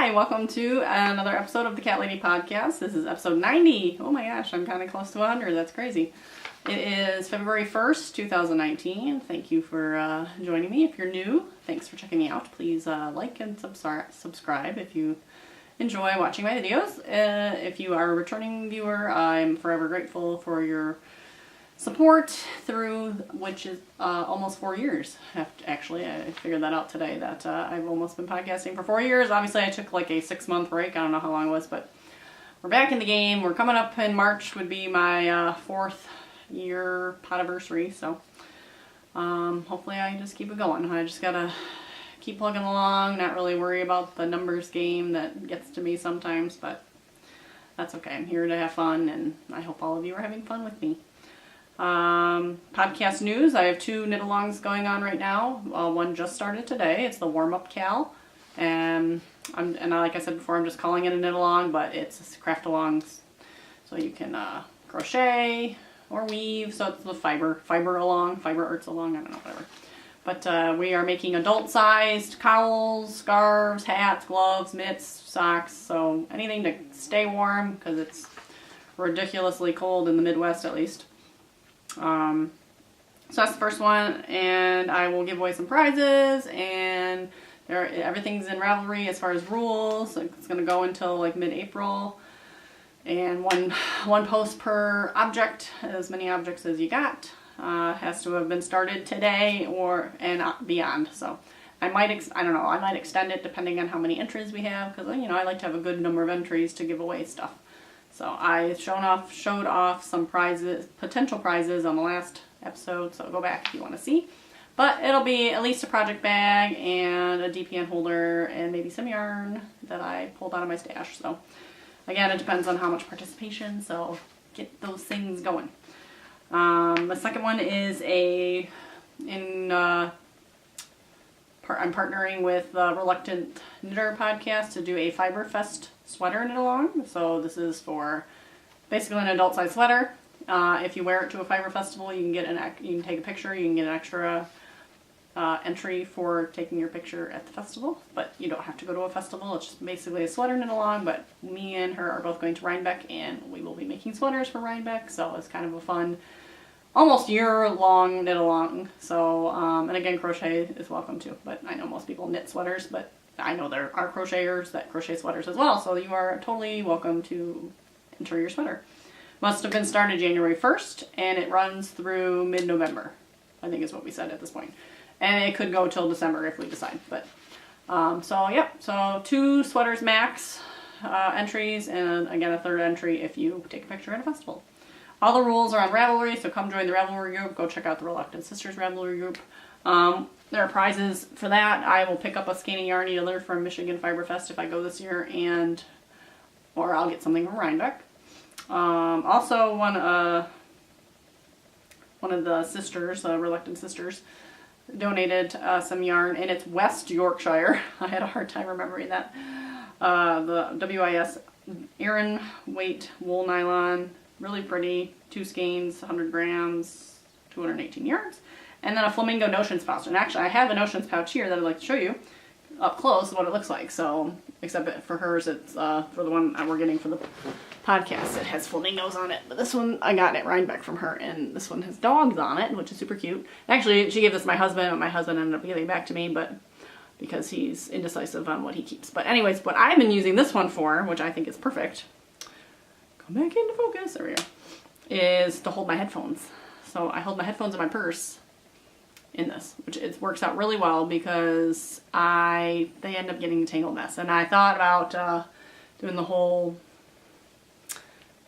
Hi, welcome to another episode of the Cat Lady Podcast. This is episode 90. Oh my gosh, I'm kind of close to 100. That's crazy. It is February 1st, 2019. Thank you for joining me. If you're new, thanks for checking me out. Please like and subscribe if you enjoy watching my videos. If you are a returning viewer, I'm forever grateful for your support through, which is almost 4 years. Actually, I figured that out today, that I've almost been podcasting for 4 years. Obviously, I took like a 6-month break. I don't know how long it was, but we're back in the game. We're coming up in March, would be my 4th year podiversary, so hopefully I just keep it going. I just gotta keep plugging along, not really worry about the numbers game that gets to me sometimes, but that's okay. I'm here to have fun, and I hope all of you are having fun with me. Podcast news. I have 2 knit-alongs going on right now. One just started today. It's the warm-up cal. And like I said before, I'm just calling it a knit-along, but it's craft-alongs. So you can crochet or weave. So it's the fiber arts along, I don't know, whatever. But we are making adult-sized cowls, scarves, hats, gloves, mitts, socks. So anything to stay warm, because it's ridiculously cold in the Midwest at least. So that's the first one, and I will give away some prizes, and everything's in Ravelry as far as rules. It's going to go until like mid-April, and one post per object, as many objects as you got. Has to have been started today and beyond. So I might extend it depending on how many entries we have, because I like to have a good number of entries to give away stuff. So I showed off some potential prizes on the last episode, so go back if you want to see. But it'll be at least a project bag and a DPN holder and maybe some yarn that I pulled out of my stash. So again, it depends on how much participation, so get those things going. The second one is I'm partnering with the Reluctant Knitter podcast to do a Fiber Fest sweater knit along. So this is for basically an adult size sweater. If you wear it to a fiber festival, you can take a picture. You can get an extra entry for taking your picture at the festival, but you don't have to go to a festival. It's just basically a sweater knit along. But me and her are both going to Rhinebeck, and we will be making sweaters for Rhinebeck. So it's kind of a fun, almost year-long knit along. So and again, crochet is welcome too. But I know most people knit sweaters, but I know there are crocheters that crochet sweaters as well, so you are totally welcome to enter your sweater. Must have been started January 1st, and it runs through mid-November, I think is what we said at this point. And it could go till December if we decide. But so 2 sweaters max entries, and again a 3rd entry if you take a picture at a festival. All the rules are on Ravelry, so come join the Ravelry group. Go check out the Reluctant Sisters Ravelry group. There are prizes for that. I will pick up a skein of yarn either from Michigan Fiber Fest if I go this year, or I'll get something from Rhinebeck. Also, one of the sisters, Reluctant Sisters, donated some yarn, and it's West Yorkshire. I had a hard time remembering that. The WIS Aran weight wool nylon, really pretty. 2 skeins, 100 grams, 218 yards. And then a flamingo notions pouch. And actually, I have a notions pouch here that I'd like to show you up close what it looks like. So, except for hers, it's for the one we're getting for the podcast. It has flamingos on it. But this one, I got it Rhinebeck from her. And this one has dogs on it, which is super cute. Actually, she gave this to my husband, and my husband ended up giving it back to me, but because he's indecisive on what he keeps. But anyways, what I've been using this one for, which I think is perfect, come back into focus, there we go, is to hold my headphones. So I hold my headphones in my purse in this, which it works out really well because they end up getting a tangled mess. And I thought about doing the whole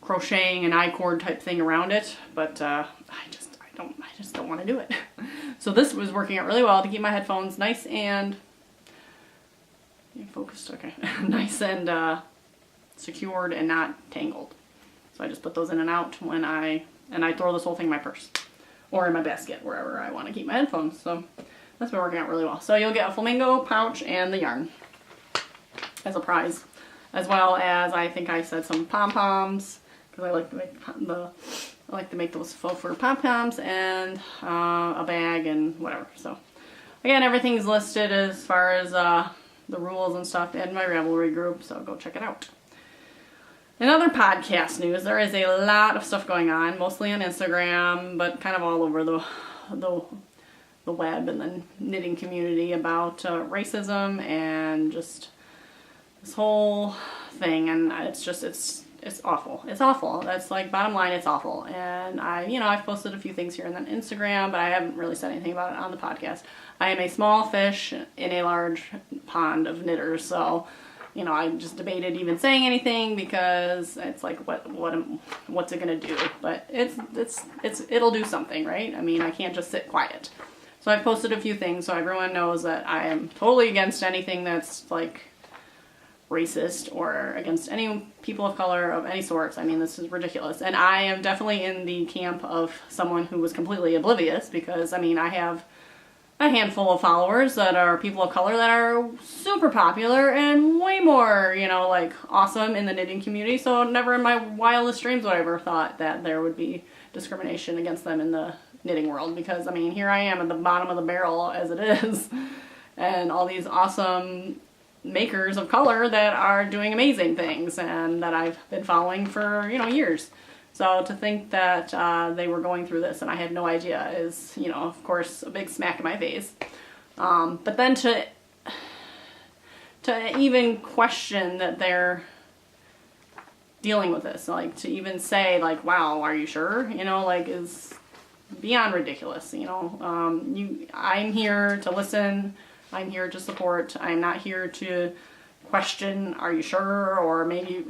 crocheting and I-cord type thing around it, but I just don't want to do it. So this was working out really well to keep my headphones nice and focused. Okay, nice and secured and not tangled. So I just put those in and out when I throw this whole thing in my purse. Or in my basket, wherever I want to keep my headphones. So that's been working out really well. So you'll get a flamingo pouch and the yarn as a prize. As well as, I think I said, some pom-poms, because I like to make those faux fur pom-poms, and a bag and whatever. So again, everything's listed as far as the rules and stuff in my Ravelry group, so go check it out. In other podcast news, there is a lot of stuff going on, mostly on Instagram, but kind of all over the web and the knitting community about racism and just this whole thing. And it's awful. It's awful. That's like bottom line. It's awful. And I've posted a few things here on Instagram, but I haven't really said anything about it on the podcast. I am a small fish in a large pond of knitters, so. I just debated even saying anything because it's like, what's it gonna do? But it'll do something, right? I mean, I can't just sit quiet. So I've posted a few things so everyone knows that I am totally against anything that's like racist or against any people of color of any sorts. I mean, this is ridiculous. And I am definitely in the camp of someone who was completely oblivious because, I mean, I have a handful of followers that are people of color that are super popular and way more, like awesome in the knitting community. So never in my wildest dreams would I ever thought that there would be discrimination against them in the knitting world, because I mean, here I am at the bottom of the barrel as it is, and all these awesome makers of color that are doing amazing things and that I've been following for, years. So to think that they were going through this and I had no idea is, of course, a big smack in my face. But then to even question that they're dealing with this, like to even say like, wow, are you sure? Is beyond ridiculous. I'm here to listen. I'm here to support. I'm not here to question, are you sure? Or maybe,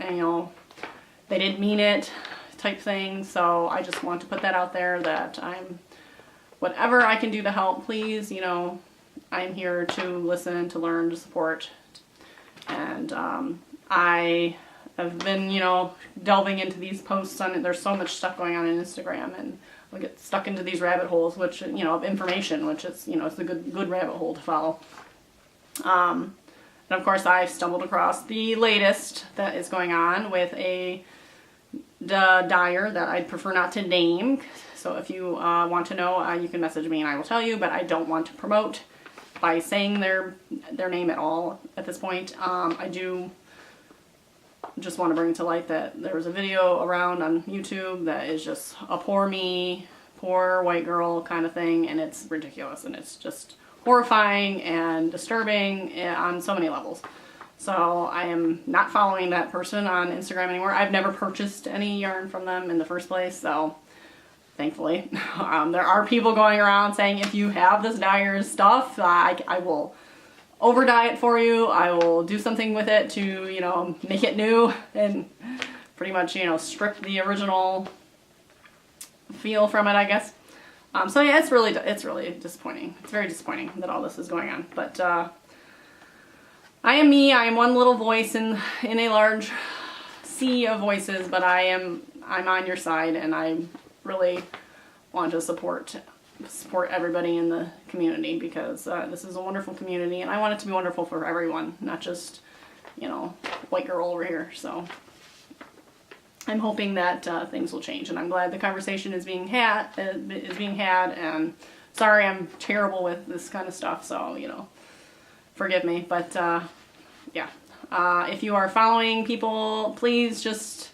they didn't mean it type thing. So I just want to put that out there that whatever I can do to help, please, I'm here to listen, to learn, to support. And I have been, delving into these posts on it. There's so much stuff going on Instagram, and I get stuck into these rabbit holes, which, of information, which is, it's a good rabbit hole to follow. And of course I've stumbled across the latest that is going on with the dyer that I'd prefer not to name. So if you want to know, you can message me and I will tell you, but I don't want to promote by saying their name at all at this point. I do just want to bring to light that there was a video around on YouTube that is just a poor me, poor white girl kind of thing, and it's ridiculous, and it's just horrifying and disturbing on so many levels. So I am not following that person on Instagram anymore. I've never purchased any yarn from them in the first place, so thankfully. There are people going around saying, if you have this dyer's stuff, I will over dye it for you. I will do something with it to, make it new and pretty much, strip the original feel from it, I guess. So yeah, it's really disappointing. It's very disappointing that all this is going on. But I am me. I am one little voice in a large sea of voices. But I'm on your side, and I really want to support everybody in the community, because this is a wonderful community, and I want it to be wonderful for everyone, not just white girl over here. So I'm hoping that things will change, and I'm glad the conversation is being had. And sorry, I'm terrible with this kind of stuff, so forgive me. But yeah, if you are following people, please just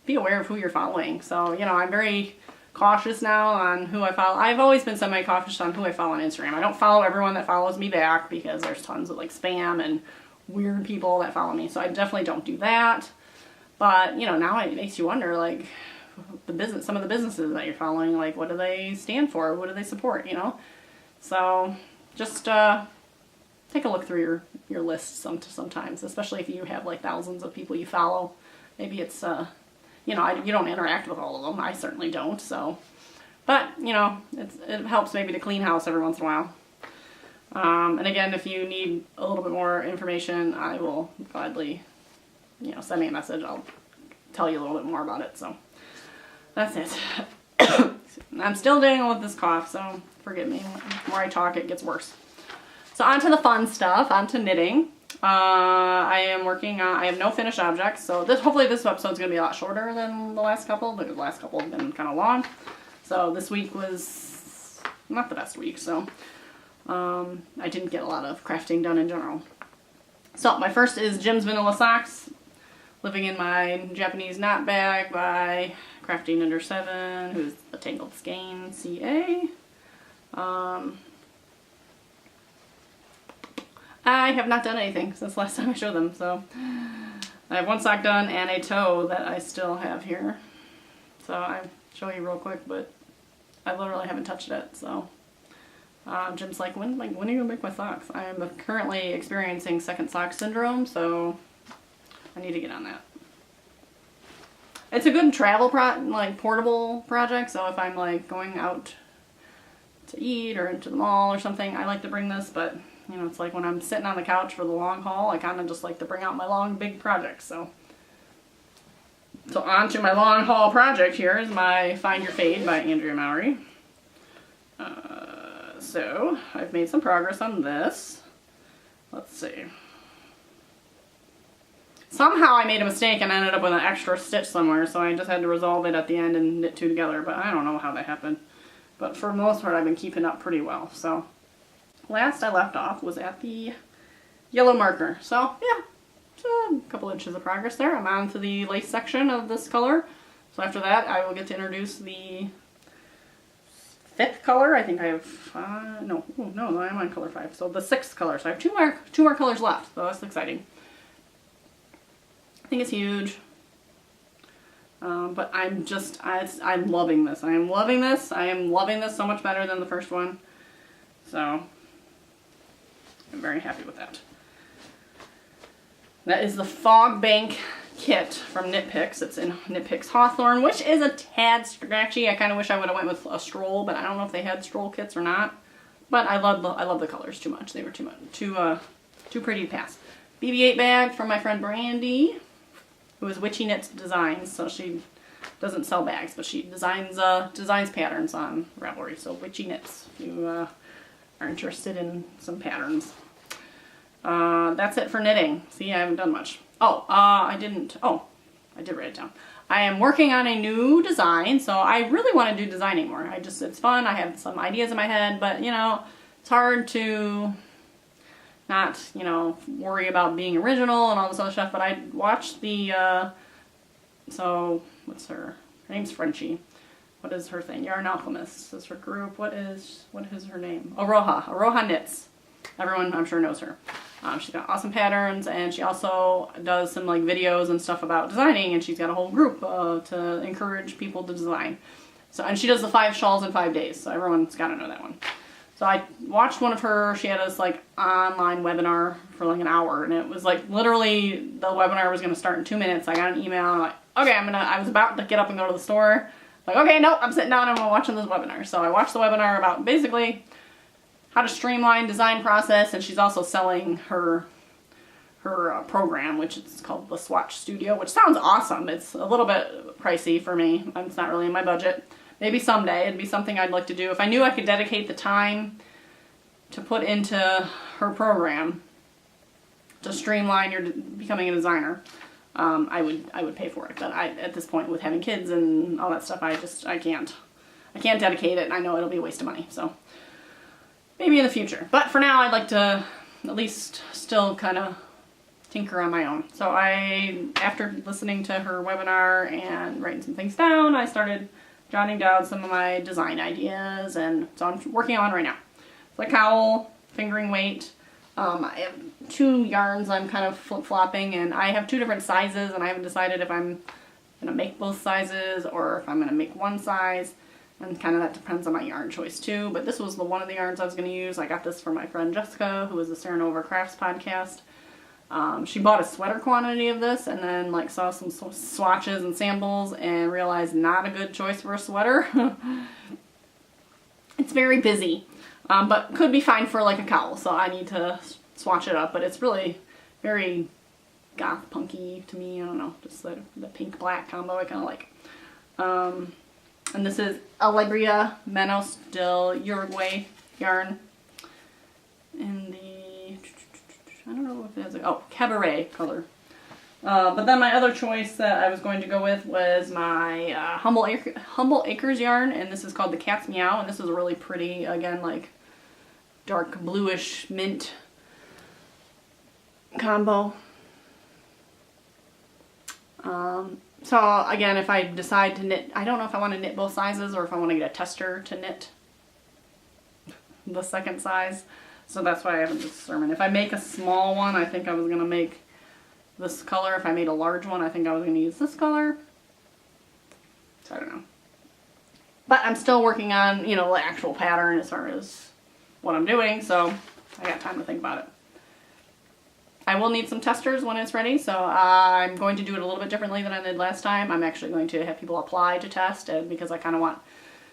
be aware of who you're following. So I'm very cautious now on who I follow. I've always been semi-cautious on who I follow on Instagram. I don't follow everyone that follows me back, because there's tons of like spam and weird people that follow me. So I definitely don't do that. But, now it makes you wonder, like, some of the businesses that you're following, like, what do they stand for? What do they support, So, just take a look through your lists sometimes, especially if you have, like, thousands of people you follow. Maybe it's, you don't interact with all of them. I certainly don't, so. But, it helps maybe to clean house every once in a while. And again, if you need a little bit more information, I will gladly send me a message. I'll tell you a little bit more about it. So that's it. I'm still dealing with this cough, so forgive me. The more I talk, it gets worse. So on to the fun stuff, on to knitting. I am working on, I have no finished objects, so hopefully this episode's going to be a lot shorter than the last couple, because the last couple have been kind of long. So this week was not the best week, so I didn't get a lot of crafting done in general. So my first is Jim's Vanilla Socks, living in my Japanese knot bag by Crafty Knitter 7, who's a Tangled Skein CA. I have not done anything since last time I showed them, so I have one sock done and a toe that I still have here. So I'll show you real quick, but I literally haven't touched it, so Jim's like, when are you gonna make my socks? I am currently experiencing second sock syndrome, so I need to get on that. It's a good travel portable project, so if I'm like going out to eat or into the mall or something, I like to bring this, but you know, it's like when I'm sitting on the couch for the long haul, I kind of just like to bring out my long, big projects, so on to my long haul project. Here is my Find Your Fade by Andrea Mowry. So I've made some progress on this. Let's see. Somehow I made a mistake and ended up with an extra stitch somewhere, so I just had to resolve it at the end and knit two together, but I don't know how that happened. But for the most part, I've been keeping up pretty well. So last I left off was at the yellow marker. So yeah, a couple inches of progress there. I'm on to the lace section of this color. So after that, I will get to introduce the 5th color. I think I have, no, I'm on color 5. So the 6th color. So I have two more colors left. So that's exciting. I think it's huge. But I'm loving this. I am loving this. I am loving this so much better than the first one. So I'm very happy with that. That is the Fog Bank kit from Knit Picks. It's in Knit Picks Hawthorne, which is a tad scratchy. I kind of wish I would have went with a stroll, but I don't know if they had stroll kits or not. But I love the colors too much. They were too pretty to pass. BB-8 bag from my friend Brandy, who is Witchy Knits Designs. So she doesn't sell bags, but she designs patterns on Ravelry. So Witchy Knits, if you are interested in some patterns. That's it for knitting. See, I haven't done much. I did write it down. I am working on a new design, so I really want to do designing more. It's fun. I have some ideas in my head, but you know, it's hard to not, you know, worry about being original and all this other stuff. But I watched the, what's her name's Frenchie. What is her thing? Yarn Alchemist is her group. What is her name? Aroha Knits. Everyone, I'm sure, knows her. She's got awesome patterns, and she also does some like videos and stuff about designing, and she's got a whole group to encourage people to design. So, and she does the 5 shawls in 5 days, so everyone's got to know that one. So I watched one of her. She had this like online webinar for like an hour, and it was like literally the webinar was going to start in 2 minutes. I got an email. I'm like, okay, I was about to get up and go to the store. Like, okay, nope, I'm sitting down and I'm watching this webinar. So I watched the webinar about basically how to streamline design process, and she's also selling her program, which is called the Swatch Studio, which sounds awesome. It's a little bit pricey for me. It's not really in my budget. Maybe someday it'd be something I'd like to do. If I knew I could dedicate the time to put into her program to streamline your becoming a designer, I would pay for it. But at this point, with having kids and all that stuff, I can't dedicate it. I know it'll be a waste of money. So maybe in the future. But for now, I'd like to at least still kind of tinker on my own. So after listening to her webinar and writing some things down, I started jotting down some of my design ideas, and so I'm working on right now. It's a cowl, fingering weight. I have 2 yarns I'm kind of flip-flopping, and I have 2 different sizes, and I haven't decided if I'm going to make both sizes or if I'm going to make one size. And kind of that depends on my yarn choice too. But this was one of the yarns I was going to use. I got this from my friend Jessica, who is the Sarah Nova Crafts podcast. She bought a sweater quantity of this and then like saw some swatches and samples and realized not a good choice for a sweater. It's very busy, but could be fine for like a cowl. So I need to swatch it up. But it's really very goth punky to me. I don't know, just the pink black combo I kind of like. And this is Alegria Menos del Uruguay yarn in the, I don't know if it has Cabaret color. But then my other choice that I was going to go with was my Humble Acres yarn, and this is called the Cat's Meow, and this is a really pretty, again, like dark bluish mint combo. So again, if I decide to knit, I don't know if I want to knit both sizes or if I want to get a tester to knit the second size. So that's why I haven't determined. If I make a small one, I think I was going to make this color. If I made a large one, I think I was going to use this color. So I don't know. But I'm still working on, you know, the actual pattern as far as what I'm doing, so I got time to think about it. I will need some testers when it's ready, so I'm going to do it a little bit differently than I did last time. I'm actually going to have people apply to test, and because I kind of want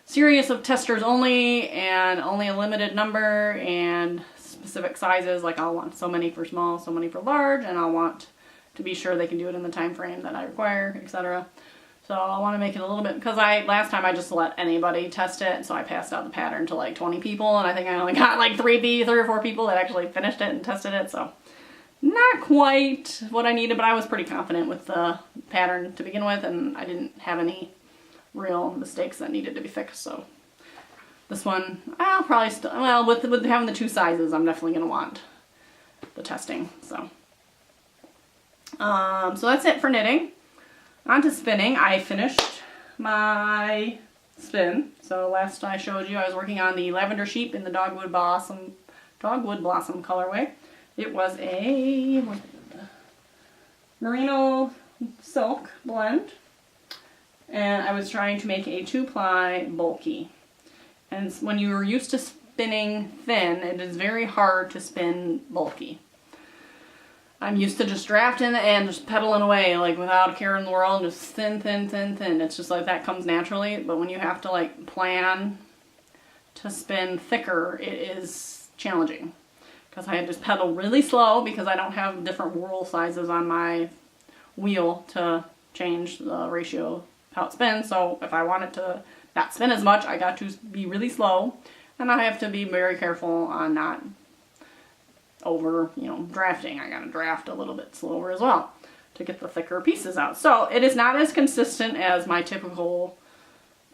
series of testers only, and only a limited number, and specific sizes, like I'll want so many for small, so many for large, and I'll want to be sure they can do it in the time frame that I require, etc. So I want to make it a little bit, because last time I just let anybody test it, so I passed out the pattern to like 20 people, and I think I only got like 3 or 4 people that actually finished it and tested it, so not quite what I needed, but I was pretty confident with the pattern to begin with, and I didn't have any real mistakes that needed to be fixed, so this one, I'll probably still, well, with having the 2 sizes, I'm definitely going to want the testing, so. So that's it for knitting. On to spinning. I finished my spin. So last I showed you, I was working on the Lavender Sheep in the Dogwood Blossom colorway. It was a merino silk blend, and I was trying to make a 2-ply bulky. And when you're used to spinning thin, it is very hard to spin bulky. I'm used to just drafting and just pedaling away, like without a care in the world, just thin. It's just like that comes naturally, but when you have to like plan to spin thicker, it is challenging. Because I had to pedal really slow because I don't have different whirl sizes on my wheel to change the ratio of how it spins. So if I want it to not spin as much, I got to be really slow, and I have to be very careful on not over, you know, drafting. I gotta draft a little bit slower as well to get the thicker pieces out. So it is not as consistent as my typical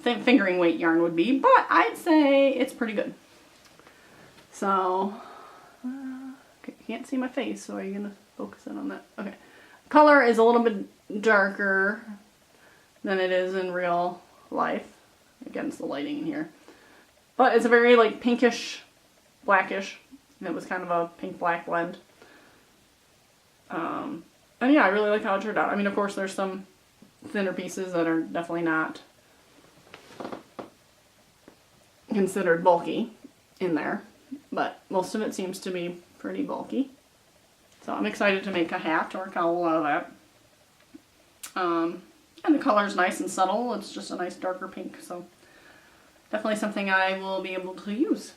fingering weight yarn would be, but I'd say it's pretty good. So, okay, you can't see my face, so are you gonna focus in on that? Okay. Color is a little bit darker than it is in real life. Again, it's the lighting in here. But it's a very like pinkish, blackish. It was kind of a pink-black blend. And yeah, I really like how it turned out. I mean, of course, there's some thinner pieces that are definitely not considered bulky in there, but most of it seems to be pretty bulky. So I'm excited to make a hat or a cowl out of that. And the color's nice and subtle. It's just a nice darker pink, so definitely something I will be able to use.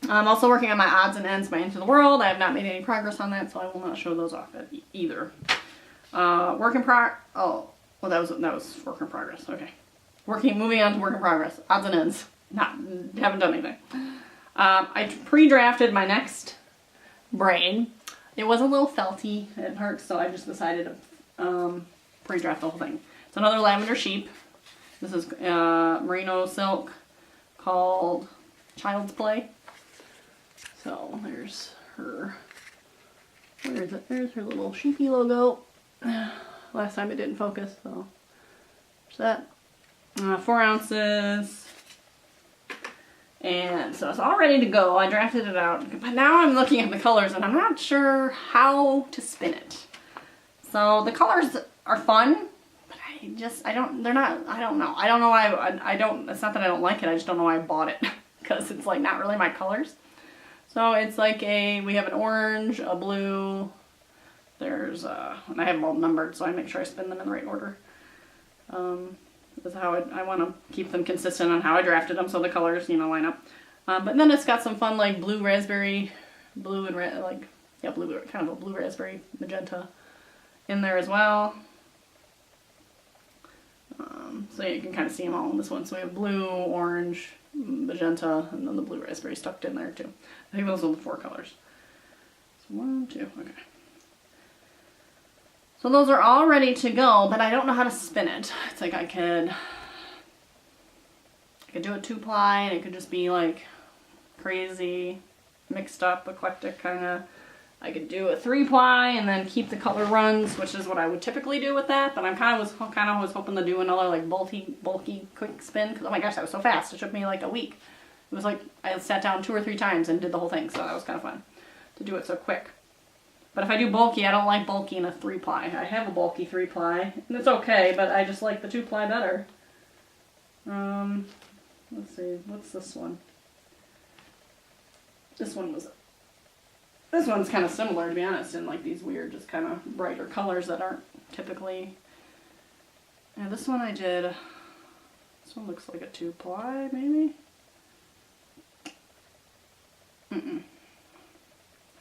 I'm also working on my odds and ends by Into the World. I have not made any progress on that, so I will not show those off either. Oh, well, that was work in progress. Okay, moving on to work in progress. Odds and ends. Haven't done anything. I pre-drafted my next braid. It was a little felty at parts, so I just decided to pre-draft the whole thing. It's another Lavender Sheep. This is merino silk called Child's Play. So there's her, where is it? There's her little sheepy logo. Last time it didn't focus, so there's that. 4 ounces. And so it's all ready to go. I drafted it out, but now I'm looking at the colors and I'm not sure how to spin it. So the colors are fun, but I don't know. I don't know why, it's not that I don't like it, I just don't know why I bought it. Because it's like not really my colors. So it's like we have an orange, a blue, there's, and I have them all numbered, so I make sure I spin them in the right order. This is how I want to keep them consistent on how I drafted them, so the colors, you know, line up. But then it's got some fun, like blue raspberry, blue and red, like, yeah, blue, kind of a blue raspberry magenta in there as well. So you can kind of see them all in this one. So we have blue, orange, magenta, and then the blue raspberry stuck in there too. I think those are the 4 colors. So 1, 2, okay. So those are all ready to go, but I don't know how to spin it. It's like I could do a 2-ply, and it could just be like crazy, mixed up, eclectic kind of I could do a 3-ply and then keep the color runs, which is what I would typically do with that. But I'm kind of was hoping to do another like bulky quick spin, because oh my gosh, that was so fast. It took me like a week. It was like I sat down 2 or 3 times and did the whole thing, so that was kind of fun to do it so quick. But if I do bulky, I don't like bulky in a 3-ply. I have a bulky 3-ply, and it's okay, but I just like the 2-ply better. Let's see, what's this one? This one's kind of similar, to be honest, in like these weird, just kind of brighter colors that aren't typically. And this one I did. This one looks like a 2-ply, maybe.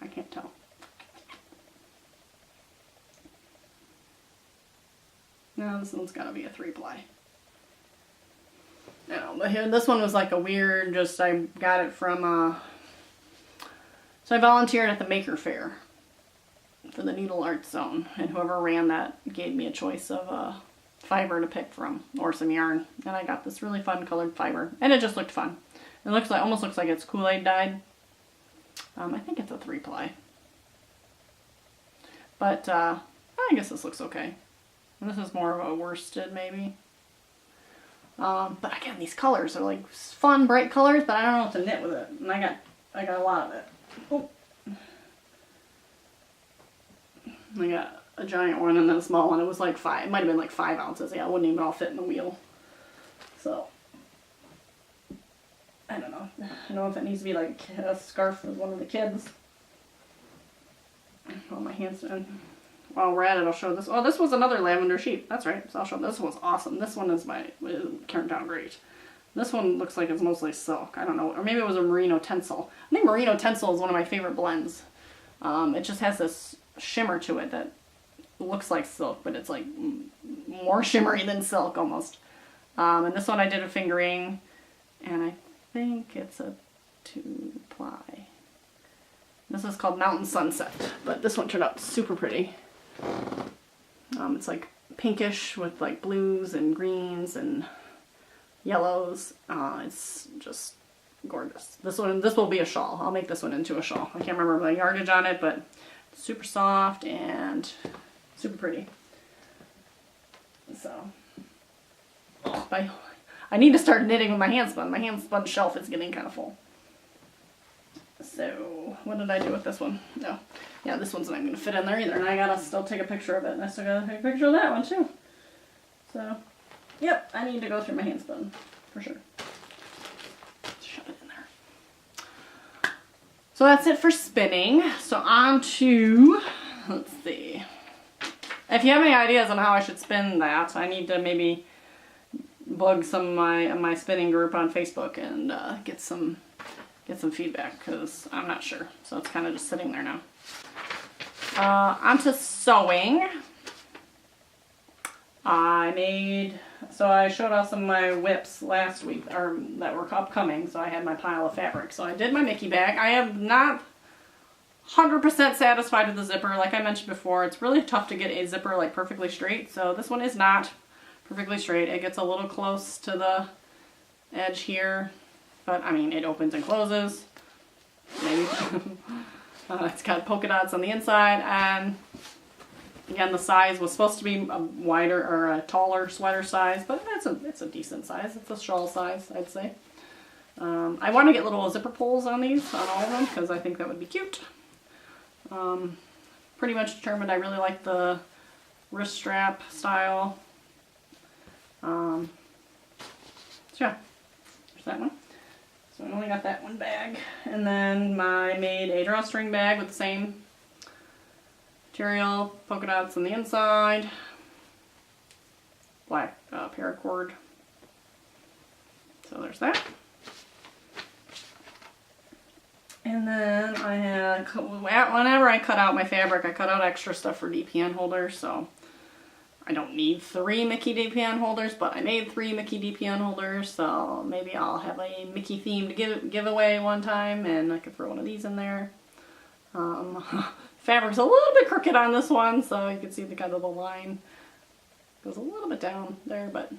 I can't tell. No, this one's gotta be a 3-ply. No, but here, this one was like a weird, just, I got it from, so I volunteered at the Maker Fair for the Needle Arts Zone, and whoever ran that gave me a choice of fiber to pick from, or some yarn, and I got this really fun colored fiber, and it just looked fun. It looks like, almost looks like it's Kool-Aid dyed. I think it's a 3-ply. But, I guess this looks okay. And this is more of a worsted, maybe. But again, these colors are like fun, bright colors, but I don't know what to knit with it. And I got a lot of it. Oh. I got a giant one and then a small one. It was like 5, it might have been like 5 ounces. Yeah, it wouldn't even all fit in the wheel. So, I don't know. I don't know if it needs to be like a scarf with one of the kids. Oh, my hand's done. While we're at it, I'll show this. Oh, this was another lavender sheep. That's right. So I'll show this one's awesome. This one is it turned out great. This one looks like it's mostly silk. I don't know. Or maybe it was a merino tencel. I think merino tencel is one of my favorite blends. It just has this shimmer to it that looks like silk, but it's like more shimmery than silk almost. And this one I did a fingering, and I think it's a 2-ply. This is called Mountain Sunset, but this one turned out super pretty. It's like pinkish with like blues and greens and yellows. It's just gorgeous. This will be a shawl. I'll make this one into a shawl. I can't remember the yardage on it, but it's super soft and super pretty. So, I need to start knitting with my hand spun. My hand spun shelf is getting kind of full. So, what did I do with this one? No. Yeah, this one's not going to fit in there either, and I gotta still take a picture of it, and I still gotta take a picture of that one too. So, yep, I need to go through my hand spun, for sure. Shove it in there. So that's it for spinning. So on to, let's see. If you have any ideas on how I should spin that, I need to maybe bug some of my spinning group on Facebook and get some feedback, because I'm not sure. So it's kind of just sitting there now. Onto sewing. I showed off some of my whips last week, or that were upcoming, so I had my pile of fabric. So I did my Mickey bag. I am not 100% satisfied with the zipper. Like I mentioned before, it's really tough to get a zipper like perfectly straight, so this one is not perfectly straight. It gets a little close to the edge here, but I mean, it opens and closes. Maybe. It's got polka dots on the inside, and again, the size was supposed to be a wider or a taller sweater size, but it's a decent size. It's a shawl size, I'd say. I want to get little zipper pulls on these, on all of them, because I think that would be cute. Pretty much determined I really like the wrist strap style. So yeah, there's that one. So I only got that one bag. And then I made a drawstring bag with the same material, polka dots on the inside, black paracord. So there's that. And then I had, whenever I cut out my fabric, I cut out extra stuff for DPN holders, so I don't need 3 Mickey DPN holders, but I made 3 Mickey DPN holders, so maybe I'll have a Mickey themed giveaway one time, and I could throw one of these in there. Fabric's a little bit crooked on this one, so you can see the kind of the line goes a little bit down there, but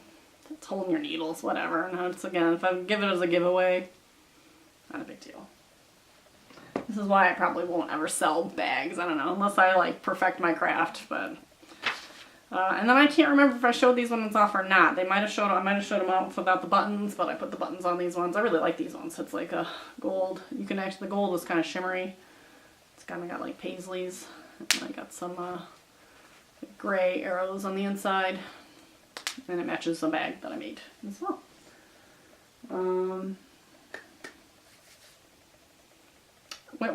it's holding your needles, whatever. And it's, again, if I give it as a giveaway, not a big deal. This is why I probably won't ever sell bags. I don't know, unless I like perfect my craft, but. And then I can't remember if I showed these ones off or not. I might have showed them off without the buttons, but I put the buttons on these ones. I really like these ones. It's like a gold. You can actually, the gold is kind of shimmery. It's kind of got like paisleys. And I got some gray arrows on the inside. And it matches the bag that I made as well.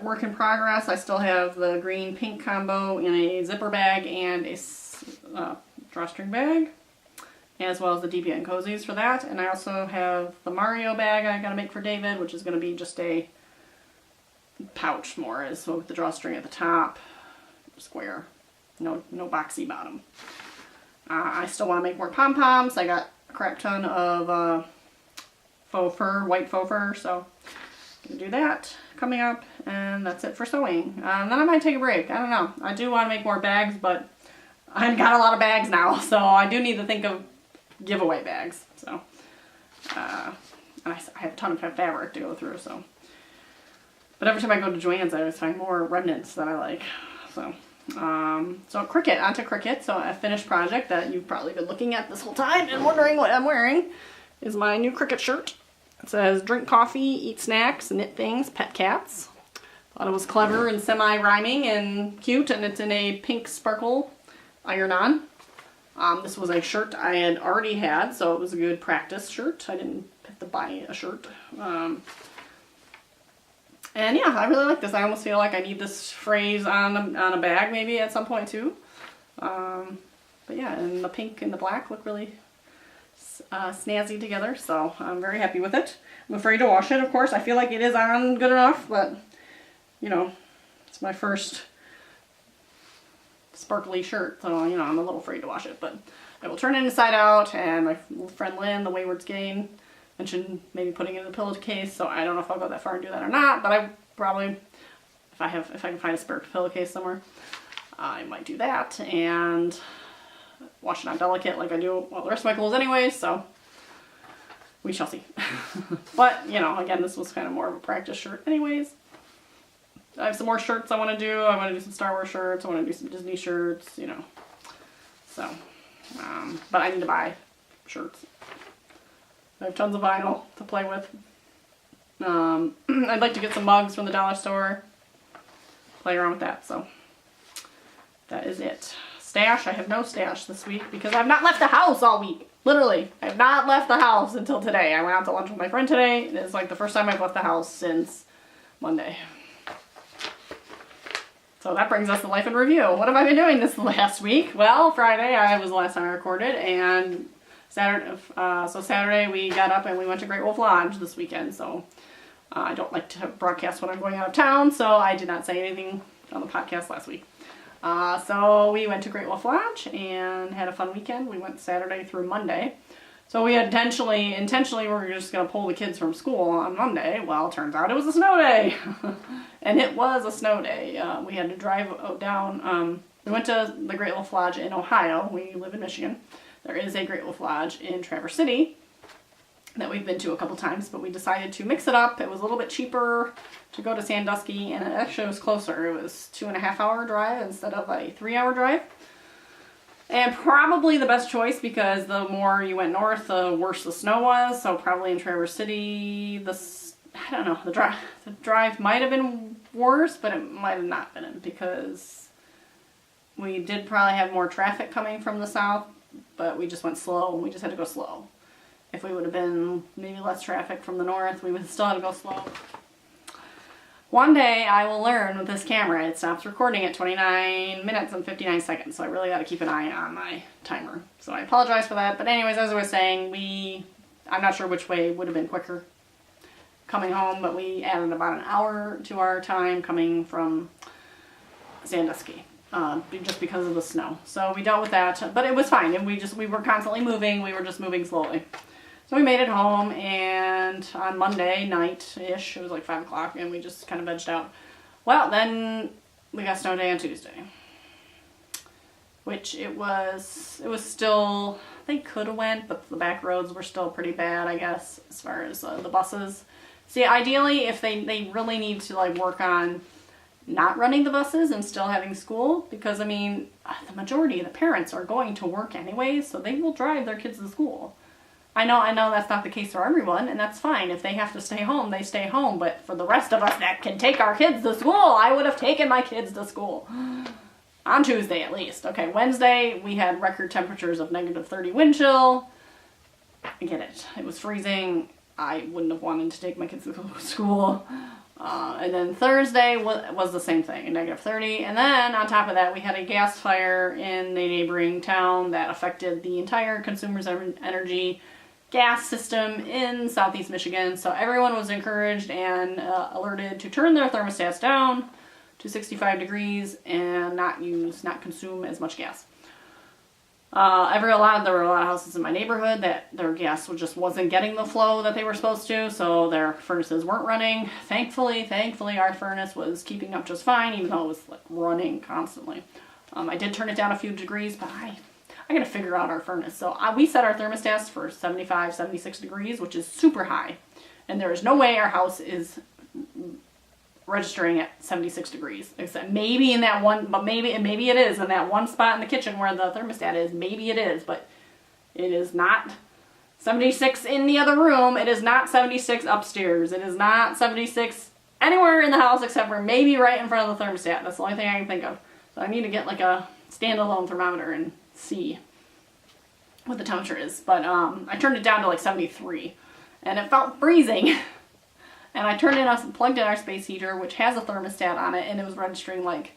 Work in progress. I still have the green-pink combo in a zipper bag and a drawstring bag, as well as the Deviant Cozies for that. And I also have the Mario bag I gotta make for David, which is gonna be just a pouch more, so with the drawstring at the top, square, no boxy bottom. I still want to make more pom-poms. I got a crap ton of faux fur, white faux fur, so I'm gonna do that coming up, and that's it for sewing. And then I might take a break. I don't know. I do want to make more bags, but I've got a lot of bags now, so I do need to think of giveaway bags. So, and I have a ton of fabric to go through, so. But every time I go to Joann's, I always find more remnants that I like. So, so Cricut, onto Cricut. So a finished project that you've probably been looking at this whole time and wondering what I'm wearing is my new Cricut shirt. It says, drink coffee, eat snacks, knit things, pet cats. Thought it was clever and semi-rhyming and cute, and it's in a pink sparkle iron-on. This was a shirt I had already had, so it was a good practice shirt. I didn't have to buy a shirt. And yeah, I really like this. I almost feel like I need this phrase on a bag maybe at some point too. But yeah, and the pink and the black look really snazzy together, so I'm very happy with it. I'm afraid to wash it, of course. I feel like it is on good enough, but you know, it's my first sparkly shirt, so you know, I'm a little afraid to wash it, but I will turn it inside out. And my friend Lynn, the Wayward Skein, mentioned maybe putting it in a pillowcase, so I don't know if I'll go that far and do that or not, but I probably, if I can find a spare pillowcase somewhere, I might do that and wash it on delicate like I do all the rest of my clothes anyway, so we shall see. But, you know, again, this was kind of more of a practice shirt anyways. I have some more shirts I want to do. I want to do some Star Wars shirts. I want to do some Disney shirts, you know. So, but I need to buy shirts. I have tons of vinyl to play with. I'd like to get some mugs from the dollar store. Play around with that, so that is it. Stash, I have no stash this week because I've not left the house all week. Literally, I have not left the house until today. I went out to lunch with my friend today. It's like the first time I've left the house since Monday. So that brings us to Life in Review. What have I been doing this last week? Well, Friday was the last time I recorded, and Saturday we got up and we went to Great Wolf Lodge this weekend. So I don't like to broadcast when I'm going out of town, so I did not say anything on the podcast last week. So we went to Great Wolf Lodge and had a fun weekend. We went Saturday through Monday. So we intentionally we were just going to pull the kids from school on Monday. Well, it turns out it was a snow day. And it was a snow day. We had to drive down. We went to the Great Wolf Lodge in Ohio. We live in Michigan. There is a Great Wolf Lodge in Traverse City that we've been to a couple times, but we decided to mix it up. It was a little bit cheaper to go to Sandusky, and it actually was closer. It was 2.5 hour drive instead of a 3-hour drive. And probably the best choice because the more you went north, the worse the snow was. So probably in Traverse City, I don't know, the drive might have been worse, but it might have not been because we did probably have more traffic coming from the south, but we just went slow. We just had to go slow. If we would have been maybe less traffic from the north, we would still have to go slow. One day I will learn with this camera. It stops recording at 29 minutes and 59 seconds, so I really got to keep an eye on my timer. So I apologize for that. But anyways, as I was saying, I'm not sure which way would have been quicker coming home, but we added about an hour to our time coming from Sandusky. Just because of the snow. So we dealt with that, but it was fine. And we were constantly moving. We were just moving slowly. So we made it home, and on Monday night-ish, it was like 5 o'clock, and we just kind of vegged out. Well, then we got snow day on Tuesday, which it was still, they could have went, but the back roads were still pretty bad, I guess, as far as the buses. See, ideally, if they really need to like work on not running the buses and still having school, because I mean, the majority of the parents are going to work anyways, so they will drive their kids to school. I know that's not the case for everyone, and that's fine. If they have to stay home, they stay home. But for the rest of us that can take our kids to school, I would have taken my kids to school. On Tuesday, at least. Okay, Wednesday, we had record temperatures of -30 wind chill. I get it. It was freezing. I wouldn't have wanted to take my kids to school. And then Thursday was the same thing, -30. And then on top of that, we had a gas fire in a neighboring town that affected the entire Consumers Energy gas system in southeast Michigan. So everyone was encouraged and alerted to turn their thermostats down to 65 degrees and not consume as much gas. There were a lot of houses in my neighborhood that their gas just wasn't getting the flow that they were supposed to, so their furnaces weren't running. Thankfully, our furnace was keeping up just fine, even though it was like running constantly. I did turn it down a few degrees, but I gotta figure out our furnace. So we set our thermostats for 75, 76 degrees, which is super high. And there is no way our house is registering at 76 degrees. Except maybe in that one, but maybe it is in that one spot in the kitchen where the thermostat is. Maybe it is, but it is not 76 in the other room. It is not 76 upstairs. It is not 76 anywhere in the house except for maybe right in front of the thermostat. That's the only thing I can think of. So I need to get like a standalone thermometer and see what the temperature is. But I turned it down to like 73 and it felt freezing. And I plugged in our space heater, which has a thermostat on it, and it was registering like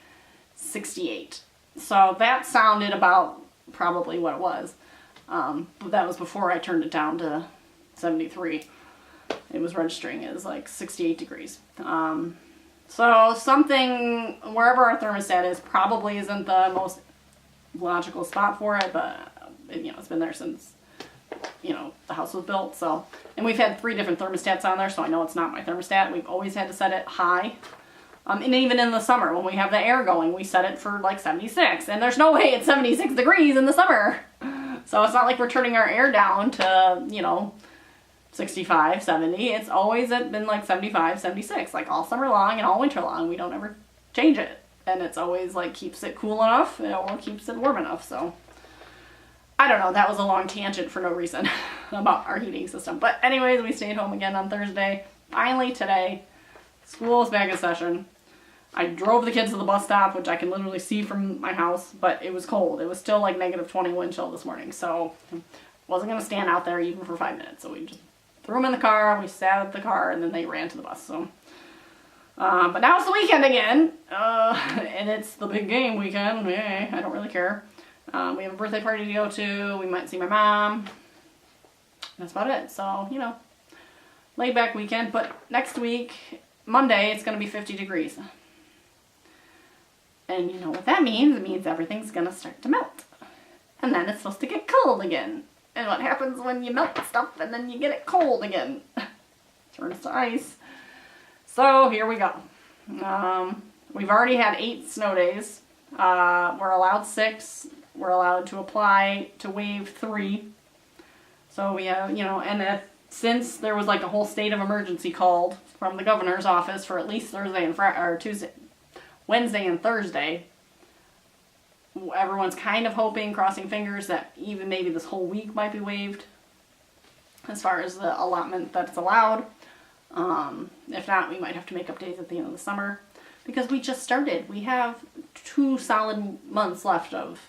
68. So that sounded about probably what it was. But that was before I turned it down to 73. It was registering as like 68 degrees. So something, wherever our thermostat is, probably isn't the most logical spot for it, but it's been there since the house was built. So, and we've had 3 different thermostats on there, so I know it's not my thermostat. We've always had to set it high. And even in the summer, when we have the air going, we set it for like 76, and there's no way it's 76 degrees in the summer. So it's not like we're turning our air down to, 65, 70. It's always been like 75, 76, like all summer long and all winter long. We don't ever change it. And it's always like keeps it cool enough, or keeps it warm enough, so. I don't know, that was a long tangent for no reason about our heating system. But anyways, we stayed home again on Thursday. Finally today, school is back in session. I drove the kids to the bus stop, which I can literally see from my house, but it was cold. It was still like -20 wind chill this morning, so I wasn't going to stand out there even for 5 minutes. So we just threw them in the car, we sat at the car, and then they ran to the bus. So, but now it's the weekend again, and it's the big game weekend. Yay, I don't really care. We have a birthday party to go to. We might see my mom. That's about it. So, laid back weekend. But next week, Monday, it's going to be 50 degrees. And you know what that means? It means everything's going to start to melt. And then it's supposed to get cold again. And what happens when you melt stuff and then you get it cold again? Turns to ice. So, here we go. We've already had 8 snow days. We're allowed 6. We're allowed to apply to waive 3. So we have, and since there was like a whole state of emergency called from the governor's office for at least Wednesday and Thursday, everyone's kind of hoping, crossing fingers, that even maybe this whole week might be waived as far as the allotment that's allowed. If not, we might have to make up days at the end of the summer because we just started. We have 2 solid months left of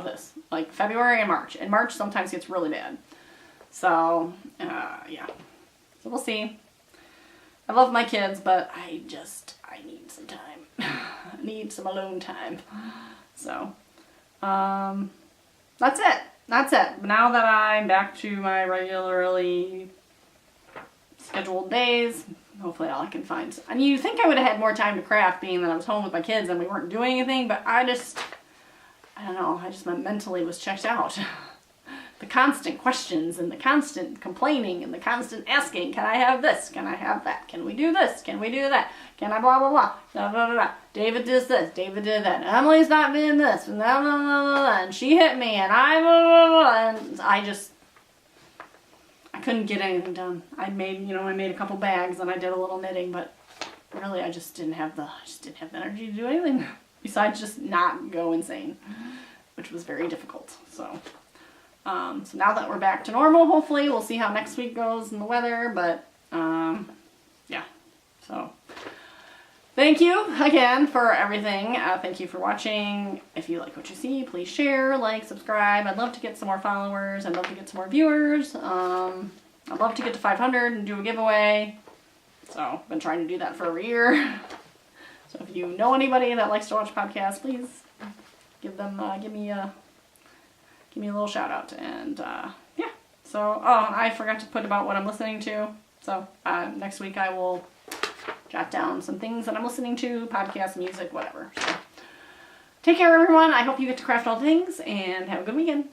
this, like February and March. And March sometimes gets really bad. So, yeah. So we'll see. I love my kids, but I need some time. I need some alone time. So, that's it. Now that I'm back to my regularly scheduled days, hopefully all I can find. I mean, you'd think I would have had more time to craft being that I was home with my kids and we weren't doing anything, but I don't know, my mentally was checked out. The constant questions and the constant complaining and the constant asking, can I have this? Can I have that? Can we do this? Can we do that? Can I blah, blah, blah, blah, blah, blah, blah. David does this, David did that, Emily's not doing this, and blah, blah, blah, blah, and she hit me, and I blah, blah, blah, and I I couldn't get anything done. I made a couple bags and I did a little knitting, but really I just didn't have the energy to do anything besides just not go insane, which was very difficult. So so now that we're back to normal, hopefully we'll see how next week goes in the weather, but yeah. So thank you again for everything. Thank you for watching. If you like what you see, please share, like, subscribe. I'd love to get some more followers. I'd love to get some more viewers. I'd love to get to 500 and do a giveaway. So I've been trying to do that for over a year. So if you know anybody that likes to watch podcasts, please give me a little shout out. And yeah. So I forgot to put about what I'm listening to. So next week I will jot down some things that I'm listening to, podcasts, music, whatever. So take care, everyone. I hope you get to craft all things and have a good weekend.